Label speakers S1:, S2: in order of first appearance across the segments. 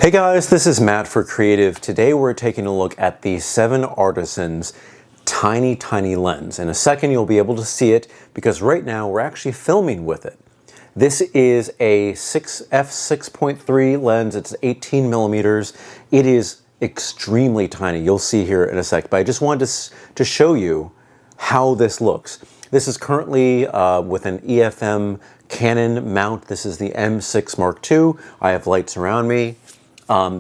S1: Hey guys, this is Matt for Creative. Today we're taking a look at the 7Artisans tiny lens. In a second you'll be able to see it because right now we're actually filming with it. This is a f6.3 lens. It's 18 millimeters. It is extremely tiny. You'll see here in a sec, but I just wanted to show you how this looks. This is currently with an EFM Canon mount. This is the M6 Mark II. I have lights around me.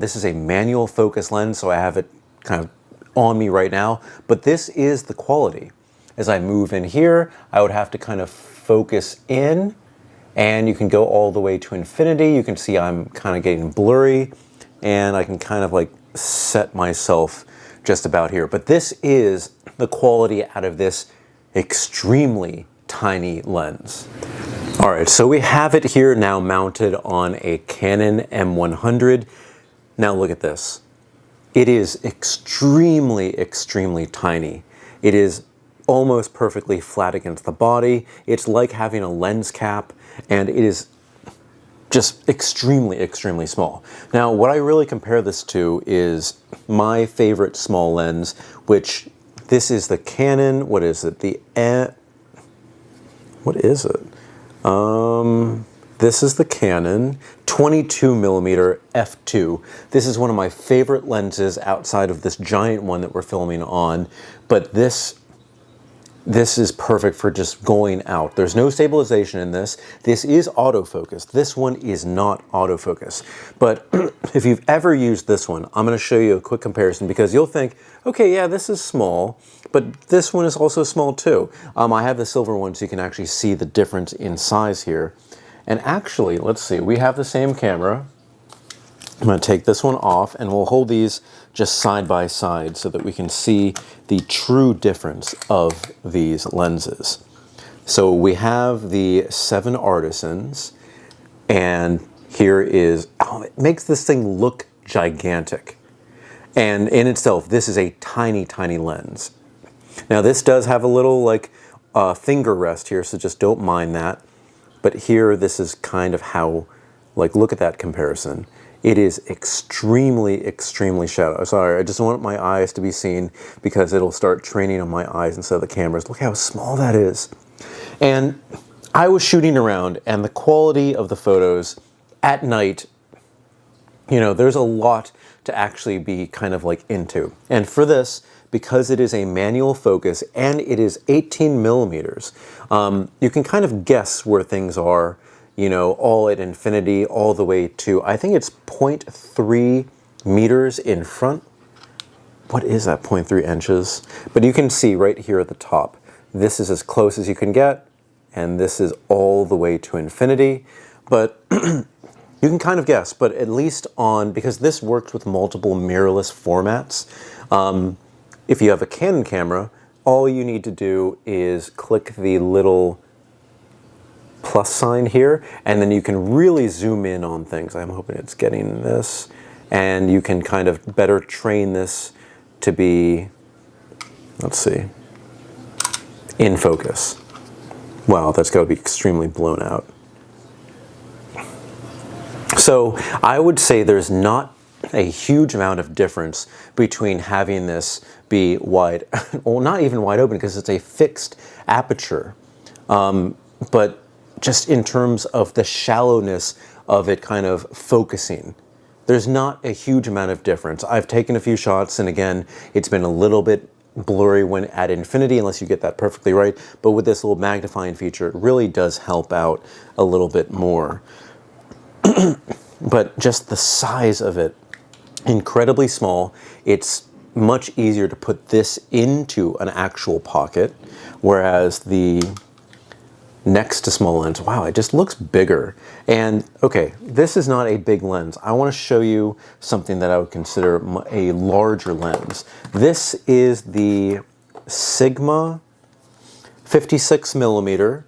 S1: This is a manual focus lens, so I have it kind of on me right now, but this is the quality. As I move in here, I would have to kind of focus in, and you can go all the way to infinity. You can see I'm kind of getting blurry, and I can kind of like set myself just about here. But this is the quality out of this extremely tiny lens. All right, so we have it here now mounted on a Canon M100. Now look at this. It is extremely tiny. It is almost perfectly flat against the body. It's like having a lens cap, and it is just extremely small. Now, what I really compare this to is my favorite small lens, which this is the Canon, what is it? What is it? This is the Canon 22 millimeter f2. This is one of my favorite lenses outside of this giant one that we're filming on, but this is perfect for just going out. There's no stabilization in this. This is autofocus. This one is not autofocus. But if you've ever used this one, I'm going to show you a quick comparison because you'll think, okay, yeah, this is small, but this one is also small too. I have the silver one so you can actually see the difference in size here. And actually, let's see, we have the same camera. I'm going to take this one off and we'll hold these just side by side so that we can see the true difference of these lenses. So we have the 7Artisans, and here is, oh, it makes this thing look gigantic. And in itself, this is a tiny lens. Now this does have a little like finger rest here, so just don't mind that. But here, this is kind of how, like, look at that comparison. It is extremely shallow. Sorry, I just want my eyes to be seen because it'll start training on my eyes instead of the cameras. Look how small that is. And I was shooting around, and the quality of the photos at night, you know, there's a lot to actually be kind of like into. And for this, because it is a manual focus and it is 18 millimeters, you can kind of guess where things are, you know, all at infinity, all the way to, I think it's 0.3 meters in front. What is that, 0.3 inches? But you can see right here at the top, this is as close as you can get, and this is all the way to infinity. But you can kind of guess, but at least on, because this works with multiple mirrorless formats, if you have a Canon camera, all you need to do is click the little plus sign here, and then you can really zoom in on things. I'm hoping it's getting this, and you can kind of better train this to be, let's see, in focus. Wow, that's got to be extremely blown out. So I would say there's not a huge amount of difference between having this be wide, well, not even wide open because it's a fixed aperture, but just in terms of the shallowness of it kind of focusing, there's not a huge amount of difference. I've taken a few shots, and again, it's been a little bit blurry when at infinity, unless you get that perfectly right, but with this little magnifying feature, it really does help out a little bit more. But just the size of it, incredibly small. It's much easier to put this into an actual pocket, whereas the next to small lens, wow, it just looks bigger. And okay, this is not a big lens. I want to show you something that I would consider a larger lens. This is the Sigma 56 millimeter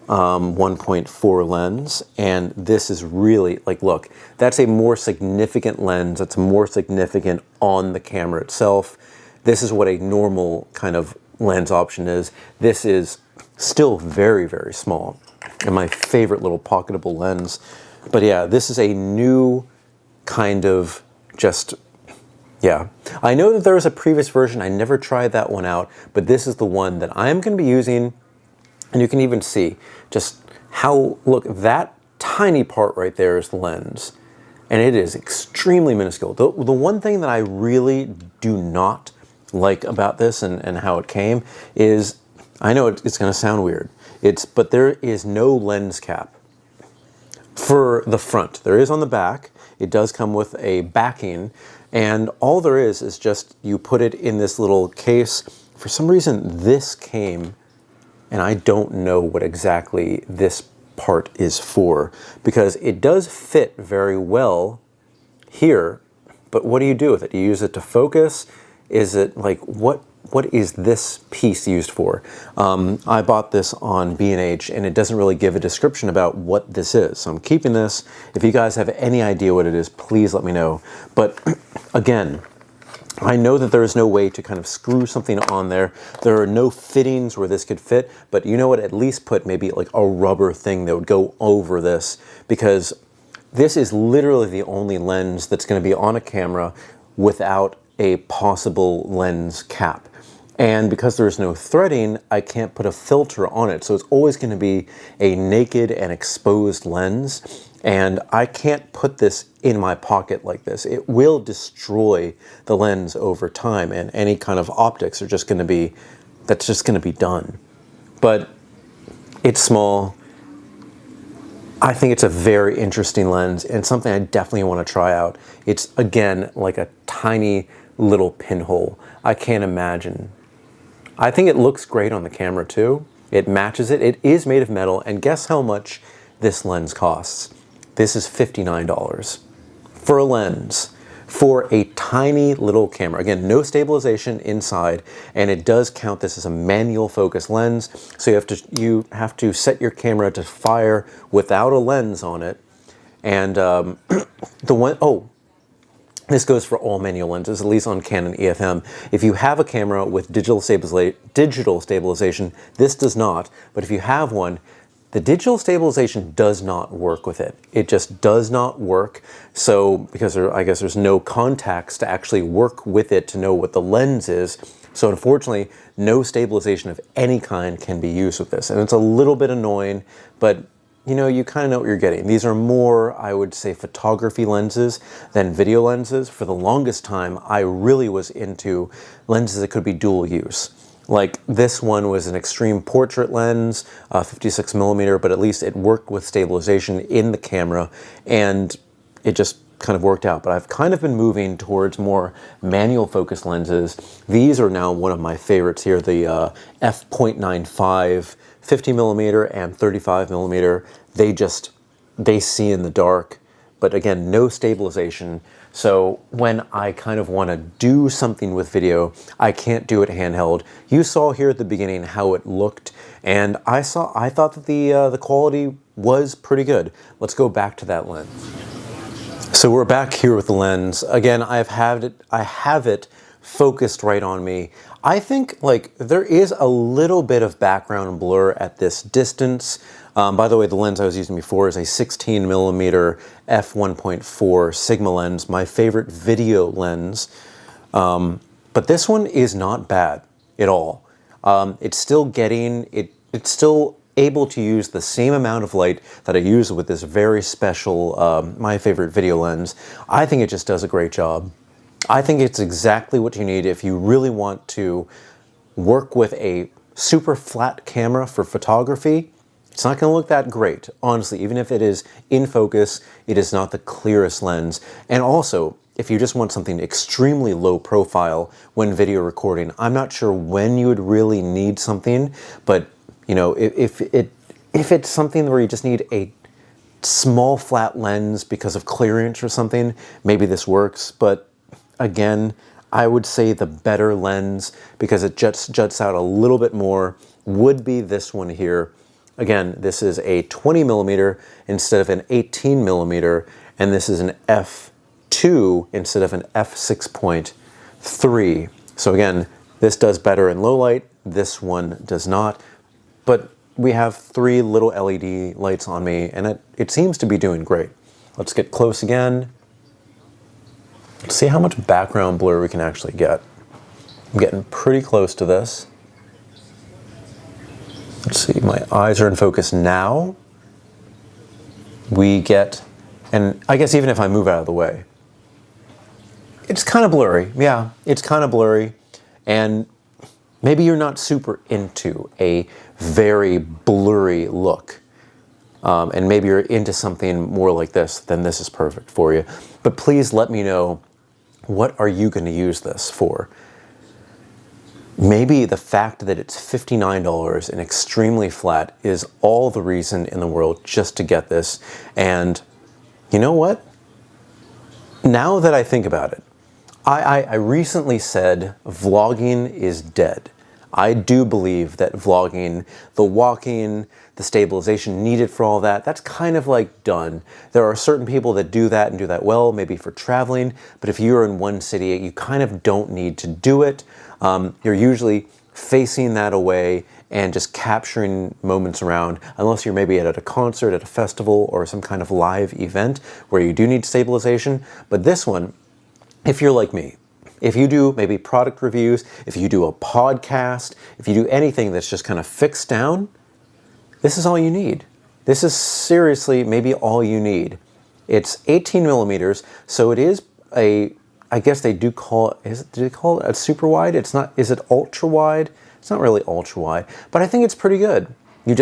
S1: 1.4 lens, and this is really, like, look, that's a more significant lens. It's more significant on the camera itself. This is what a normal kind of lens option is. This is still very small, and my favorite little pocketable lens. But yeah, this is a new kind of just, yeah. I know that there was a previous version. I never tried that one out, but this is the one that I'm going to be using. And you can even see just how, look, that tiny part right there is the lens. And it is extremely minuscule. The one thing that I really do not like about this and how it came is, I know it's going to sound weird, but there is no lens cap for the front. There is on the back. It does come with a backing, and all there is just you put it in this little case. For some reason this came, and I don't know what exactly this part is for, because it does fit very well here, but what do you do with it? Do you use it to focus? Is it like, what is this piece used for? I bought this on B&H, and it doesn't really give a description about what this is, so I'm keeping this. If you guys have any idea what it is, please let me know. But again, I know that there is no way to kind of screw something on there. There are no fittings where this could fit, but you know what? At least put maybe like a rubber thing that would go over this, because this is literally the only lens that's going to be on a camera without a possible lens cap. And because there's no threading, I can't put a filter on it. So it's always going to be a naked and exposed lens. And I can't put this in my pocket like this. It will destroy the lens over time, and any kind of optics are just going to be, that's just going to be done. But it's small. I think it's a very interesting lens and something I definitely want to try out. It's, again, like a tiny little pinhole. I can't imagine. I think it looks great on the camera too. It matches it. It is made of metal, and guess how much this lens costs? This is $59 for a lens for a tiny little camera. Again, no stabilization inside, and it does count this as a manual focus lens. So you have to set your camera to fire without a lens on it. And this goes for all manual lenses, at least on Canon EFM. If you have a camera with digital stabilization, this does not. But if you have one, the digital stabilization does not work with it. It just does not work. So, because I guess there's no contacts to actually work with it to know what the lens is. So unfortunately, no stabilization of any kind can be used with this. And it's a little bit annoying, but you know, you kind of know what you're getting. These are more, I would say, photography lenses than video lenses. For the longest time, I really was into lenses that could be dual use. Like this one was an extreme portrait lens, 56mm, but at least it worked with stabilization in the camera, and it just kind of worked out. But I've kind of been moving towards more manual focus lenses. These are now one of my favorites here, the f.95 50mm and 35mm. They see in the dark, but again, no stabilization. So when I kind of want to do something with video, I can't do it handheld. You saw here at the beginning how it looked, and I thought that the quality was pretty good. Let's go back to that lens. So we're back here with the lens. Again, I have it focused right on me. I think like there is a little bit of background blur at this distance. By the way, the lens I was using before is a 16mm f1.4 Sigma lens, my favorite video lens. But this one is not bad at all. It's still it's still able to use the same amount of light that I use with this very special, my favorite video lens. I think it just does a great job. I think it's exactly what you need if you really want to work with a super flat camera for photography. It's not going to look that great, honestly. Even if it is in focus, it is not the clearest lens. And also, if you just want something extremely low profile when video recording, I'm not sure when you would really need something, but you know, if it's something where you just need a small flat lens because of clearance or something, maybe this works. But again, I would say the better lens, because it juts out a little bit more, would be this one here. Again, this is a 20mm instead of an 18mm, and this is an f2 instead of an f6.3. So again, this does better in low light, this one does not, but we have 3 little LED lights on me, and it seems to be doing great. Let's get close again. Let's see how much background blur we can actually get. I'm getting pretty close to this. Let's see, my eyes are in focus now. We get, and I guess even if I move out of the way, it's kind of blurry. Yeah, it's kind of blurry. And maybe you're not super into a very blurry look. And maybe you're into something more like this, then this is perfect for you. But please let me know, what are you going to use this for? Maybe the fact that it's $59 and extremely flat is all the reason in the world just to get this. And you know what? Now that I think about it, I recently said vlogging is dead. I do believe that vlogging, the walking, the stabilization needed for all that, that's kind of like done. There are certain people that do that and do that well, maybe for traveling, but if you're in one city, you kind of don't need to do it. You're usually facing that away and just capturing moments around, unless you're maybe at a concert, at a festival, or some kind of live event where you do need stabilization. But this one, if you're like me, if you do maybe product reviews, if you do a podcast, if you do anything that's just kind of fixed down, this is all you need. This is seriously maybe all you need. It's 18 millimeters, so it is a, I guess they do call it, do they call it a super wide? It's not, is it ultra wide? It's not really ultra wide, but I think it's pretty good. You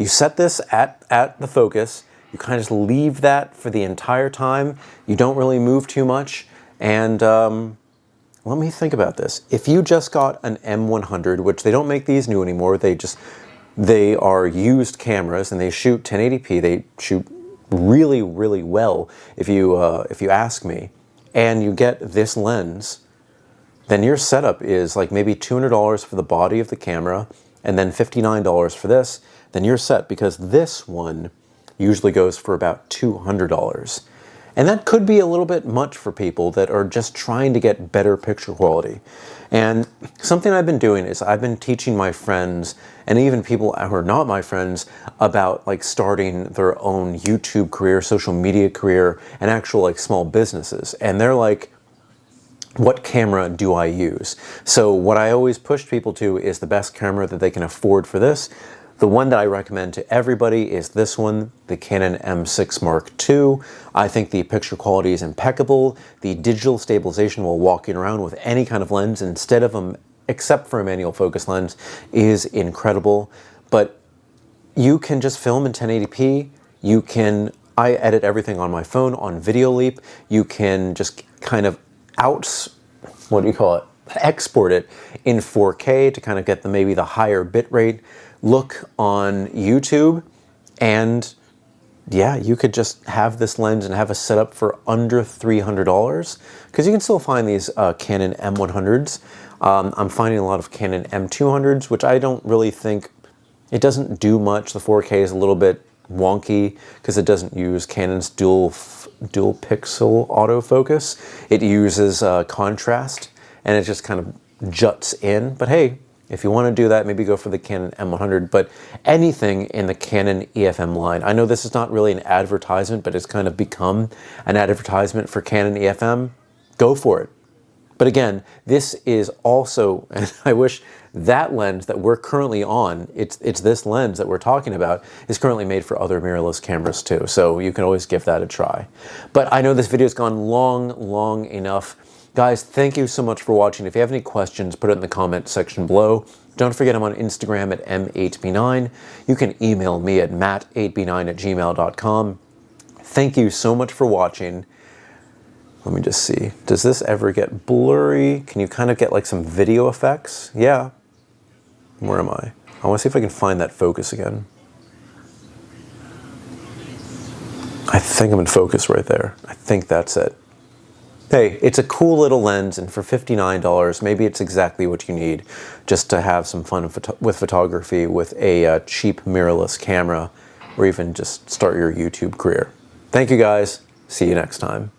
S1: set this at the focus, you kind of just leave that for the entire time. You don't really move too much. And let me think about this. If you just got an M100, which they don't make these new anymore, they are used cameras and they shoot 1080p. They shoot really, really well if you ask me. And you get this lens, then your setup is like maybe $200 for the body of the camera and then $59 for this. Then you're set, because this one usually goes for about $200. And that could be a little bit much for people that are just trying to get better picture quality. And something I've been doing is I've been teaching my friends, and even people who are not my friends, about like starting their own YouTube career, social media career, and actual like small businesses. And they're like, what camera do I use? So what I always push people to is the best camera that they can afford for this. The one that I recommend to everybody is this one, the Canon M6 Mark II. I think the picture quality is impeccable. The digital stabilization while walking around with any kind of lens instead of them, except for a manual focus lens, is incredible. But you can just film in 1080p. You can, I edit everything on my phone on Video Leap. You can just kind of export it in 4K to kind of get maybe the higher bit rate look on YouTube. And yeah, you could just have this lens and have a setup for under $300, because you can still find these Canon M100s. I'm finding a lot of Canon M200s, which I don't really think, it doesn't do much. The 4K is a little bit wonky because it doesn't use Canon's dual pixel autofocus. It uses contrast, and it just kind of juts in. But hey, if you want to do that, maybe go for the Canon M100, but anything in the Canon EFM line. I know this is not really an advertisement, but it's kind of become an advertisement for Canon EFM. Go for it. But again, this is also, and I wish that lens that we're currently on, it's this lens that we're talking about, is currently made for other mirrorless cameras too. So you can always give that a try. But I know this video's gone long enough. Guys, thank you so much for watching. If you have any questions, put it in the comment section below. Don't forget I'm on Instagram at m8b9. You can email me at matt8b9@gmail.com. Thank you so much for watching. Let me just see. Does this ever get blurry? Can you kind of get like some video effects? Yeah. Where am I? I want to see if I can find that focus again. I think I'm in focus right there. I think that's it. Hey, it's a cool little lens, and for $59, maybe it's exactly what you need just to have some fun with photography with a cheap mirrorless camera, or even just start your YouTube career. Thank you guys. See you next time.